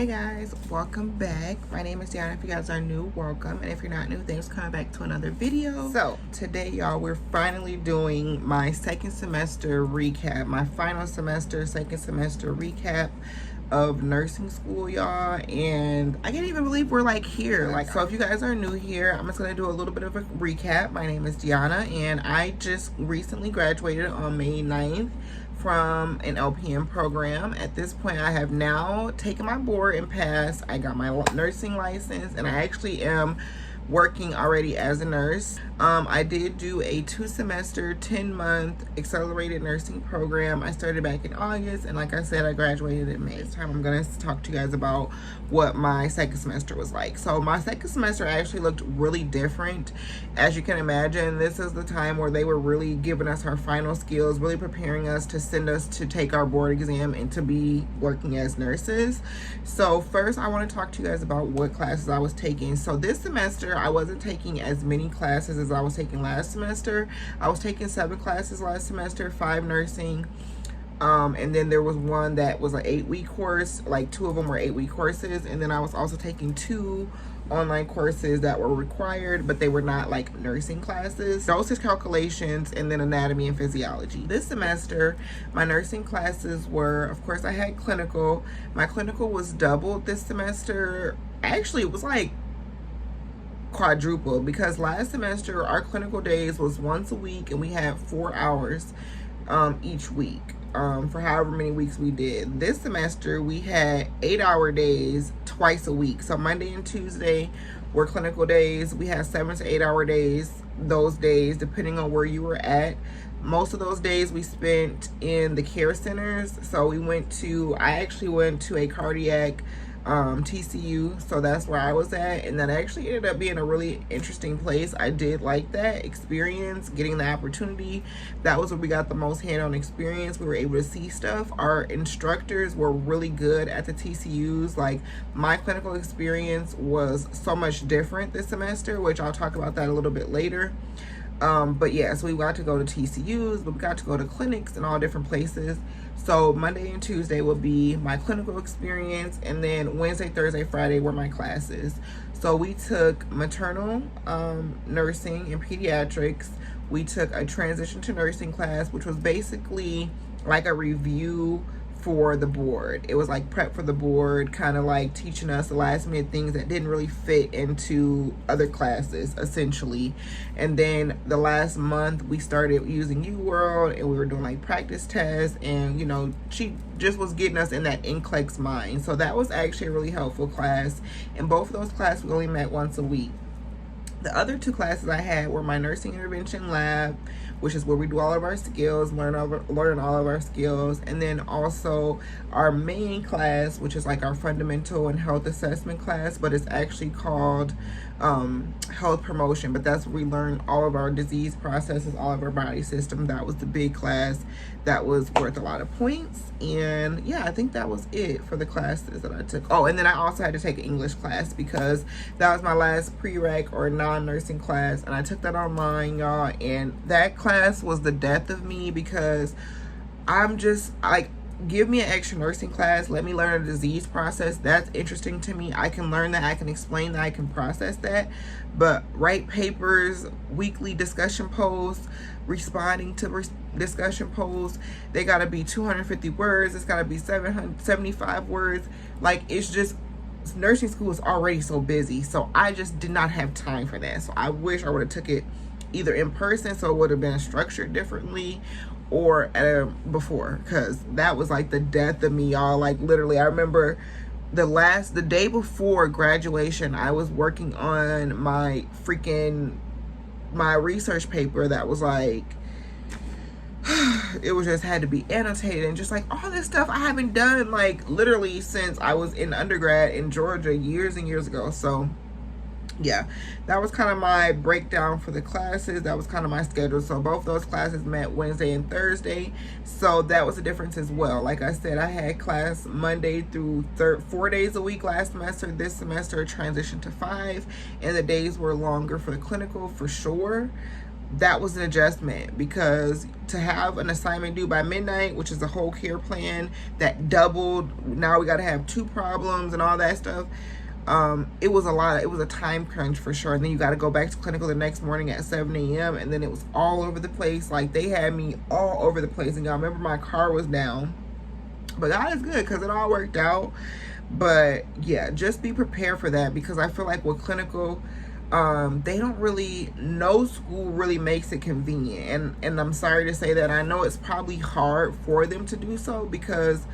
Hey guys, welcome back. My name is Deonna. If you guys are new, welcome, and if you're not new, thanks for coming back to another video. So today, y'all, we're finally doing my second semester recap, my final semester, second semester recap of nursing school, y'all. And I can't even believe we're like here. So if you guys are new here, I'm just gonna do a little bit of a recap. My name is Deonna, and I just recently graduated on May 9th from an LPN program. At this point, I have now taken my board and passed. I got my nursing license, and I actually am working already as a nurse. I did do a 2-semester, 10-month accelerated nursing program. I started back in August, and like I said, I graduated in May. This time I'm gonna talk to you guys about what my second semester was like. So my second semester actually looked really different. As you can imagine, this is the time where they were really giving us our final skills, really preparing us to send us to take our board exam and to be working as nurses. So first, I want to talk to you guys about what classes I was taking. So this semester, I wasn't taking as many classes as I was taking last semester. I was taking 7 classes last semester, 5 nursing, and then there was one that was an 8-week course. Like 2 of them were 8-week courses, and then I was also taking 2 online courses that were required, but they were not like nursing classes. Dosage calculations, and then anatomy and physiology. This semester, my nursing classes were, of course, I had clinical. My clinical was doubled this semester. Actually, it was like quadruple, because last semester our clinical days was once a week, and we had 4 hours each week for however many weeks we did. This semester we had 8-hour days twice a week. So Monday and Tuesday were clinical days. We had 7 to 8-hour days those days, depending on where you were at. Most of those days we spent in the care centers. So I actually went to a cardiac TCU, so that's where I was at, and that actually ended up being a really interesting place. I did like that experience, getting the opportunity. That was where we got the most hands-on experience. We were able to see stuff. Our instructors were really good at the TCUs. Like, my clinical experience was so much different this semester, which I'll talk about that a little bit later. But yeah, so we got to go to TCUs, but we got to go to clinics in all different places. So Monday and Tuesday will be my clinical experience, and then Wednesday, Thursday, Friday were my classes. So we took maternal nursing and pediatrics. We took a transition to nursing class, which was basically like a review for the board. It was like prep for the board, kind of like teaching us the last minute things that didn't really fit into other classes, essentially. And then the last month we started using UWorld, and we were doing like practice tests, and you know, she just was getting us in that NCLEX mind. So that was actually a really helpful class. In both of those classes we only met once a week. The other 2 classes I had were my nursing intervention lab, which is where we do all of our skills, learn all of our skills, and then also our main class, which is like our fundamental and health assessment class, but it's actually called health promotion. But that's where we learn all of our disease processes, all of our body system. That was the big class that was worth a lot of points. And yeah, I think that was it for the classes that I took. Oh, and then I also had to take an English class, because that was my last prereq or non-nursing class, and I took that online, y'all. And that class was the death of me, because I'm just like, give me an extra nursing class, let me learn a disease process. That's interesting to me. I can learn that, I can explain that, I can process that. But write papers, weekly discussion posts, responding to discussion posts, they gotta be 250 words, it's gotta be 775 words. Like, it's just, nursing school is already so busy, so I just did not have time for that. So I wish I would have took it either in person, so it would have been structured differently, or before, because that was like the death of me, y'all. Like, literally, I remember the day before graduation, I was working on my research paper that was like, it was just had to be annotated, and just like all this stuff I haven't done like literally since I was in undergrad in Georgia years and years ago. So yeah, that was kind of my breakdown for the classes. That was kind of my schedule. So both those classes met Wednesday and Thursday, so that was a difference as well. Like I said, I had class Monday through 4 days a week last semester. This semester transitioned to 5, and the days were longer for the clinical for sure. that was an adjustment, because to have an assignment due by midnight, which is a whole care plan that doubled, now we got to have 2 problems and all that stuff. It was a lot. It was a time crunch for sure. And then you got to go back to clinical the next morning at 7 a.m. And then it was all over the place. Like, they had me all over the place. And y'all remember my car was down. But God is good, because it all worked out. But yeah, just be prepared for that, because I feel like with clinical, they don't really, no school really makes it convenient. And I'm sorry to say that. I know it's probably hard for them to do so, because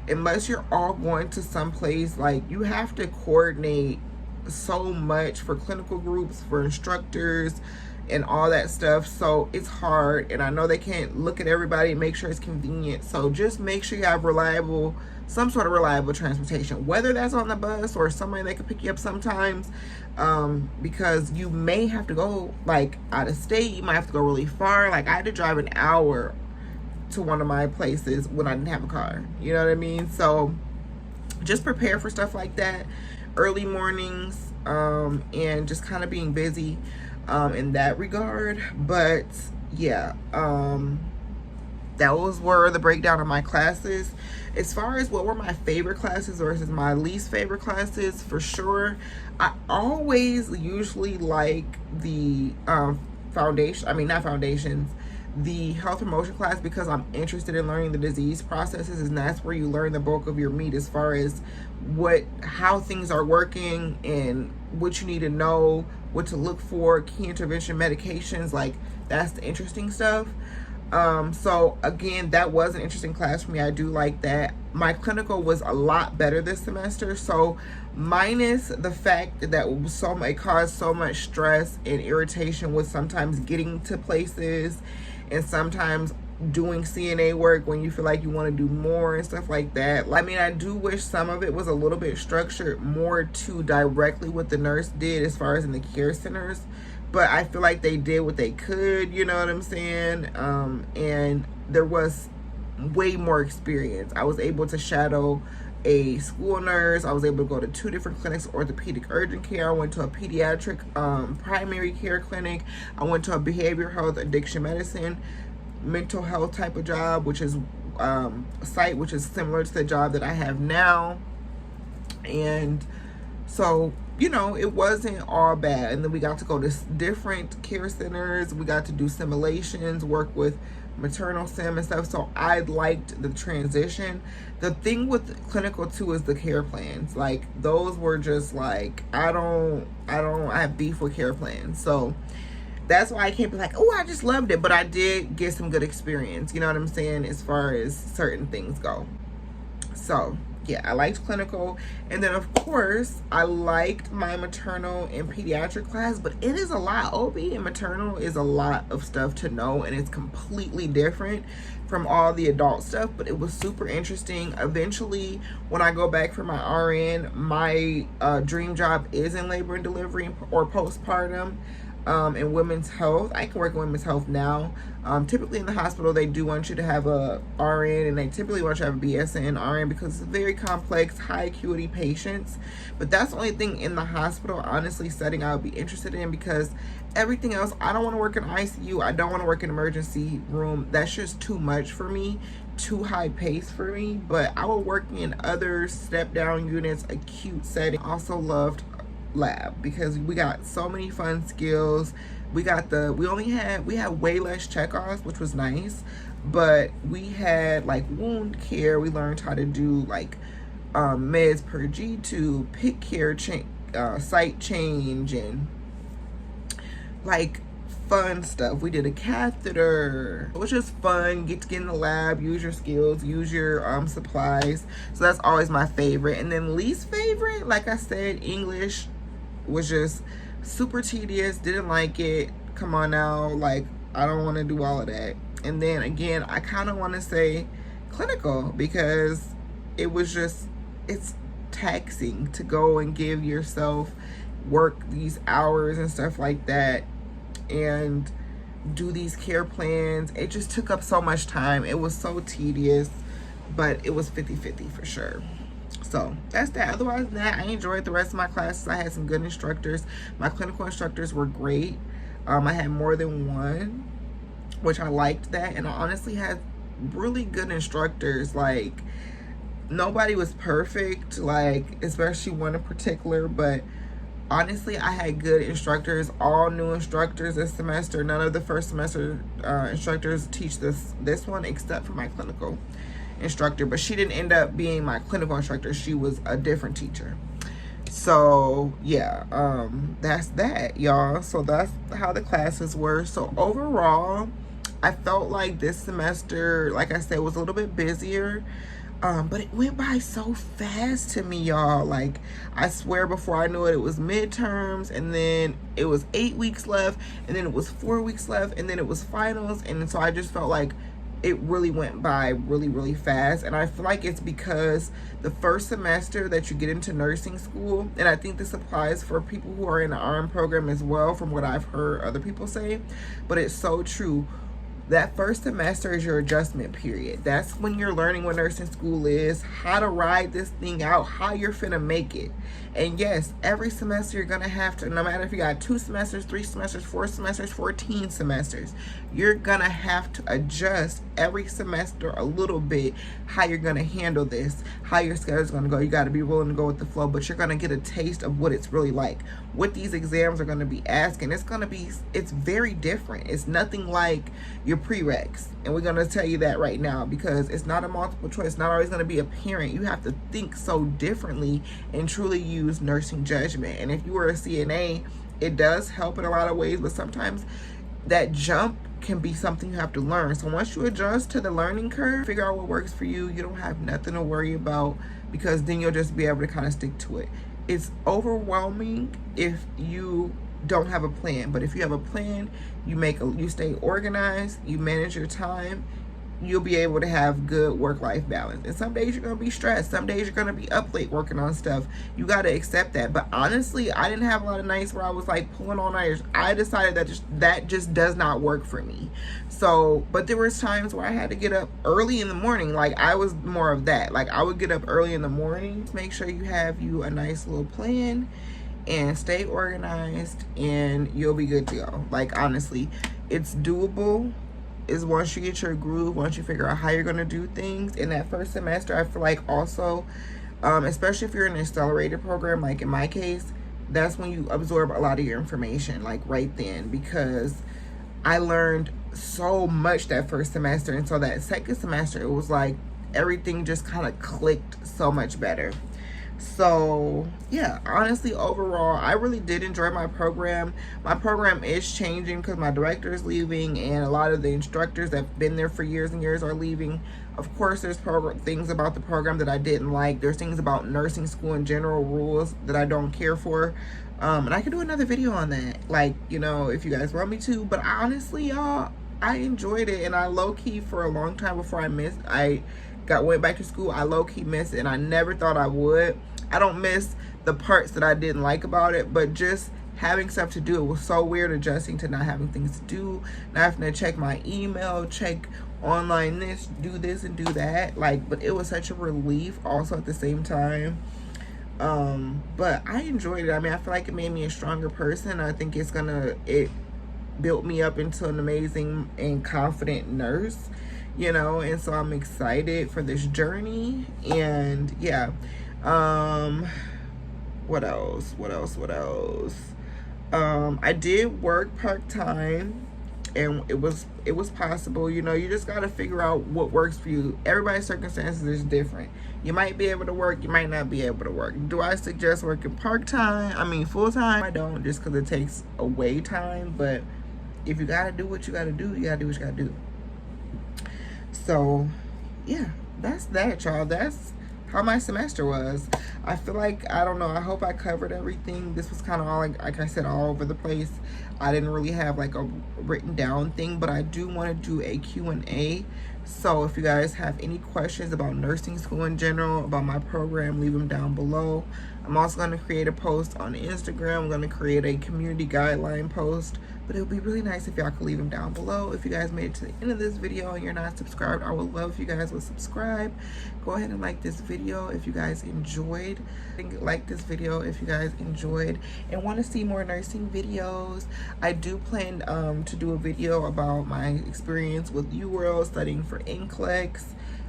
unless you're all going to some place, like, you have to coordinate so much for clinical groups, for instructors, and all that stuff. So it's hard, and I know they can't look at everybody and make sure it's convenient. So just make sure you have some sort of reliable transportation, whether that's on the bus or somebody that can pick you up sometimes, because you may have to go like out of state. You might have to go really far. Like, I had to drive an hour to one of my places when I didn't have a car. You know what I mean? So just prepare for stuff like that, early mornings, and just kind of being busy in that regard. But yeah, that were the breakdown of my classes. As far as what were my favorite classes versus my least favorite classes, for sure, I always usually like the the health promotion class, because I'm interested in learning the disease processes, and that's where you learn the bulk of your meat as far as how things are working and what you need to know, what to look for, key intervention medications. Like, that's the interesting stuff. So again, that was an interesting class for me. I do like that. My clinical was a lot better this semester. So minus the fact that it caused so much stress and irritation with sometimes getting to places and sometimes doing CNA work when you feel like you want to do more and stuff like that. I mean, I do wish some of it was a little bit structured more to directly what the nurse did as far as in the care centers. But I feel like they did what they could, you know what I'm saying? And there was way more experience. I was able to shadow a school nurse. I was able to go to 2 different clinics, orthopedic urgent care. I went to a pediatric primary care clinic. I went to a behavioral health, addiction medicine, mental health type of job, which is a site which is similar to the job that I have now. And so, you know, it wasn't all bad. And then we got to go to different care centers. We got to do simulations, work with maternal sim and stuff. So I liked the transition. The thing with clinical too is the care plans. Like, those were just like, I have beef with care plans. So that's why I can't be like, oh, I just loved it. But I did get some good experience, you know what I'm saying, as far as certain things go. So yeah, I liked clinical. And then of course I liked my maternal and pediatric class, but it is a lot. OB and maternal is a lot of stuff to know, and it's completely different from all the adult stuff, but it was super interesting. Eventually, when I go back for my RN, my dream job is in labor and delivery or postpartum. In women's health. I can work in women's health now. Typically in the hospital, they do want you to have a RN, and they typically want you to have a BSN RN because it's very complex, high acuity patients. But that's the only thing in the hospital, honestly, setting I would be interested in, because everything else, I don't want to work in ICU. I don't want to work in emergency room. That's just too much for me, too high pace for me. But I will work in other step down units, acute setting. Also loved lab because we got so many fun skills. We had way less checkoffs, which was nice, but we had like wound care. We learned how to do like meds per G2, pick care, site change, and like fun stuff. We did a catheter. It was just fun. Get to get in the lab, use your skills, use your supplies. So that's always my favorite. And then least favorite, like I said, English was just super tedious. Didn't like it. Come on now, like, I don't want to do all of that. And then again, I kind of want to say clinical, because it's taxing to go and give yourself work these hours and stuff like that and do these care plans. It just took up so much time. It was so tedious, but it was 50-50 for sure. So that's that. Otherwise than that, I enjoyed the rest of my classes. I had some good instructors. My clinical instructors were great. I had more than one, which I liked that. And I honestly had really good instructors. Like, nobody was perfect, like, especially one in particular, but honestly, I had good instructors, all new instructors this semester. None of the first semester instructors teach this one except for my clinical instructor, but she didn't end up being my clinical instructor. She was a different teacher. So yeah, that's that, y'all. So that's how the classes were. So overall, I felt like this semester, like I said, was a little bit busier. But it went by so fast to me, y'all. Like, I swear, before I knew it, it was midterms, and then it was 8 weeks left, and then it was 4 weeks left, and then it was finals. And so I just felt like it really went by really, really fast. And I feel like it's because the first semester that you get into nursing school, and I think this applies for people who are in the RN program as well, from what I've heard other people say, but it's so true. That first semester is your adjustment period. That's when you're learning what nursing school is, how to ride this thing out, how you're finna make it. And yes, every semester you're gonna have to, no matter if you got 2 semesters, 3 semesters, 4 semesters, 14 semesters, you're gonna have to adjust every semester a little bit how you're gonna handle this, how your schedule's gonna go. You gotta be willing to go with the flow, but you're gonna get a taste of what it's really like, what these exams are gonna be asking. It's very different. It's nothing like your prereqs, and we're gonna tell you that right now, because it's not a multiple choice. It's not always gonna be apparent. You have to think so differently and truly use nursing judgment. And if you were a CNA, it does help in a lot of ways, but sometimes that jump can be something you have to learn. So once you adjust to the learning curve, figure out what works for you, you don't have nothing to worry about, because then you'll just be able to kind of stick to it. It's overwhelming if you don't have a plan, but if you have a plan, you stay organized, you manage your time, you'll be able to have good work-life balance. And some days you're gonna be stressed, some days you're gonna be up late working on stuff. You gotta accept that. But honestly, I didn't have a lot of nights where I was like pulling all nighters. I decided that just does not work for me. So, but there was times where I had to get up early in the morning. Like, I was more of that. Like, I would get up early in the morning. Make sure you have a nice little plan and stay organized, and you'll be good to go. Like, honestly, it's doable. Is once you get your groove, once you figure out how you're going to do things. In that first semester, I feel like also, especially if you're in an accelerated program, like in my case, that's when you absorb a lot of your information, like right then, because I learned so much that first semester. And so that second semester, it was like everything just kind of clicked so much better. So yeah, honestly, overall, I really did enjoy my program. My program is changing because my director is leaving, and a lot of the instructors that have been there for years and years are leaving. Of course, there's things about the program that I didn't like. There's things about nursing school in general, rules that I don't care for. And I could do another video on that, like, you know, if you guys want me to. But honestly, y'all, I enjoyed it, and I low-key for a long time before I went back to school, I low-key missed it, and I never thought I would. I don't miss the parts that I didn't like about it, but just having stuff to do, it was so weird adjusting to not having things to do, not having to check my email, check online this, do this and do that. Like, but it was such a relief also at the same time. But I enjoyed it. I mean, I feel like it made me a stronger person. I think it built me up into an amazing and confident nurse, you know, and so I'm excited for this journey. And yeah, what else? I did work part-time, and it was possible. You know, you just got to figure out what works for you. Everybody's circumstances is different. You might be able to work, you might not be able to work. Do I suggest working part-time? I mean, full-time? I don't, just because it takes away time. But if you got to do what you got to do, you got to do what you got to do. So yeah, that's that, y'all. That's how my semester was. I feel like, I don't know, I hope I covered everything. This was kind of all, like I said, all over the place. I didn't really have like a written down thing, but I do want to do a Q&A. So if you guys have any questions about nursing school in general, about my program, leave them down below. I'm also going to create a post on Instagram. I'm going to create a community guideline post, but it would be really nice if y'all could leave them down below. If you guys made it to the end of this video and you're not subscribed, I would love if you guys would subscribe. Go ahead and like this video if you guys enjoyed enjoyed. Like this video if you guys enjoyed and want to see more nursing videos. I do plan to do a video about my experience with UWorld studying for NCLEX,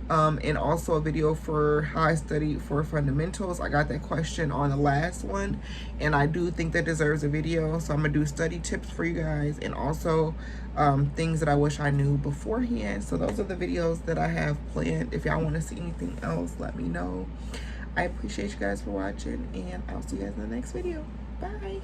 and also a video for how I studied for fundamentals. I got that question on the last one, and I do think that deserves a video, so I'm gonna do study tips for you guys, and also things that I wish I knew beforehand. So those are the videos that I have planned. If y'all want to see anything else, let me know. I appreciate you guys for watching, and I'll see you guys in the next video. Bye.